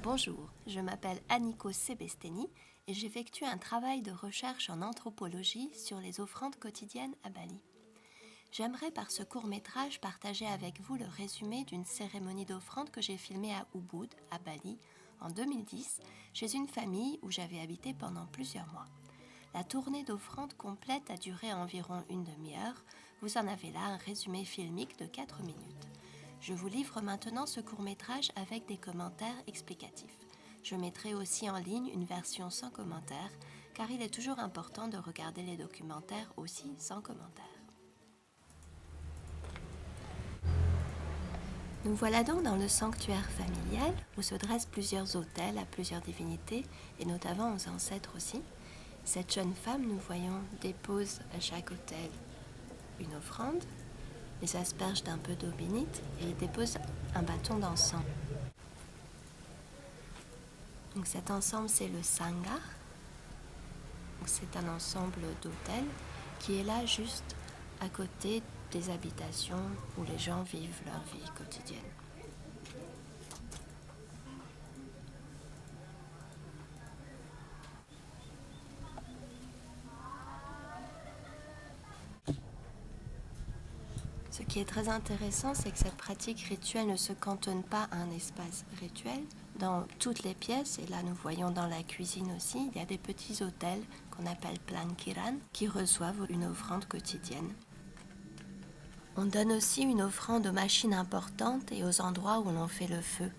Bonjour, je m'appelle Aniko Sebesteni et j'effectue un travail de recherche en anthropologie sur les offrandes quotidiennes à Bali. J'aimerais par ce court-métrage partager avec vous le résumé d'une cérémonie d'offrande que j'ai filmée à Ubud, à Bali, en 2010, chez une famille où j'avais habité pendant plusieurs mois. La tournée d'offrande complète a duré environ une demi-heure. Vous en avez là un résumé filmique de 4 minutes. Je vous livre maintenant ce court-métrage avec des commentaires explicatifs. Je mettrai aussi en ligne une version sans commentaires, car il est toujours important de regarder les documentaires aussi sans commentaires. Nous voilà donc dans le sanctuaire familial, où se dressent plusieurs autels à plusieurs divinités, et notamment aux ancêtres aussi. Cette jeune femme, nous voyons, dépose à chaque autel une offrande, les asperge d'un peu d'eau bénite et il dépose un bâton d'encens. Donc cet ensemble, c'est le sangha. C'est un ensemble d'autels qui est là juste à côté des habitations où les gens vivent leur vie quotidienne. Ce qui est très intéressant, c'est que cette pratique rituelle ne se cantonne pas à un espace rituel. Dans toutes les pièces, et là nous voyons dans la cuisine aussi, il y a des petits autels qu'on appelle plankiran qui reçoivent une offrande quotidienne. On donne aussi une offrande aux machines importantes et aux endroits où l'on fait le feu.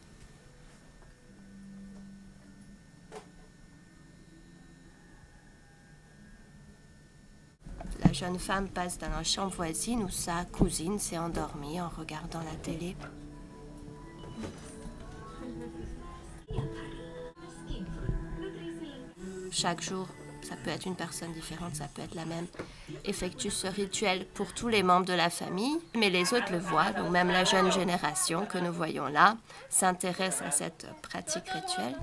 La jeune femme passe dans la chambre voisine où sa cousine s'est endormie en regardant la télé. Chaque jour, ça peut être une personne différente, ça peut être la même, effectue ce rituel pour tous les membres de la famille, mais les autres le voient, donc même la jeune génération que nous voyons là s'intéresse à cette pratique rituelle.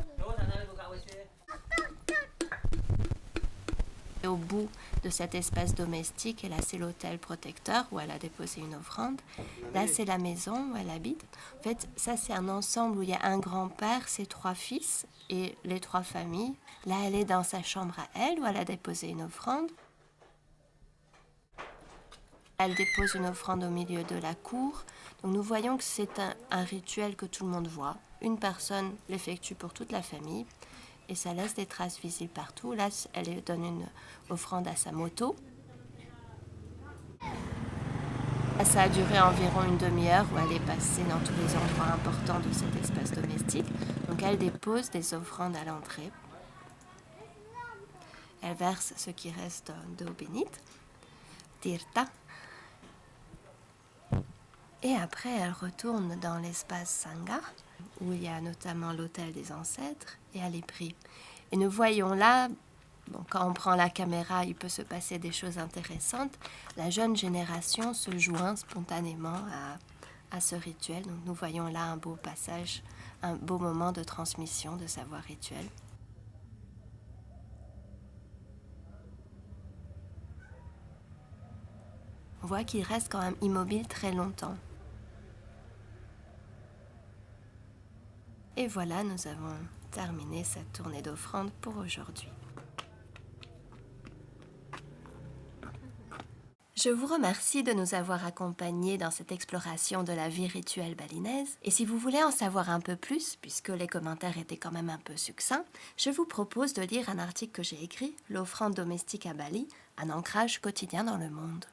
Et au bout de cet espace domestique, et là c'est l'autel protecteur où elle a déposé une offrande. Là c'est la maison où elle habite. En fait, ça c'est un ensemble où il y a un grand-père, ses 3 fils et les 3 familles. Là elle est dans sa chambre à elle où elle a déposé une offrande. Elle dépose une offrande au milieu de la cour. Donc nous voyons que c'est un rituel que tout le monde voit. Une personne l'effectue pour toute la famille. Et ça laisse des traces visibles partout. Là, elle donne une offrande à sa moto. Ça a duré environ une demi-heure où elle est passée dans tous les endroits importants de cet espace domestique. Donc elle dépose des offrandes à l'entrée. Elle verse ce qui reste d'eau bénite, tirta. Et après, elle retourne dans l'espace sangha, où il y a notamment l'autel des ancêtres, et elle est prie. Et nous voyons là, bon, quand on prend la caméra, il peut se passer des choses intéressantes. La jeune génération se joint spontanément à ce rituel. Donc nous voyons là un beau passage, un beau moment de transmission de savoir rituel. On voit qu'il reste quand même immobile très longtemps. Et voilà, nous avons terminé cette tournée d'offrandes pour aujourd'hui. Je vous remercie de nous avoir accompagnés dans cette exploration de la vie rituelle balinaise. Et si vous voulez en savoir un peu plus, puisque les commentaires étaient quand même un peu succincts, je vous propose de lire un article que j'ai écrit, L'offrande domestique à Bali, un ancrage quotidien dans le monde.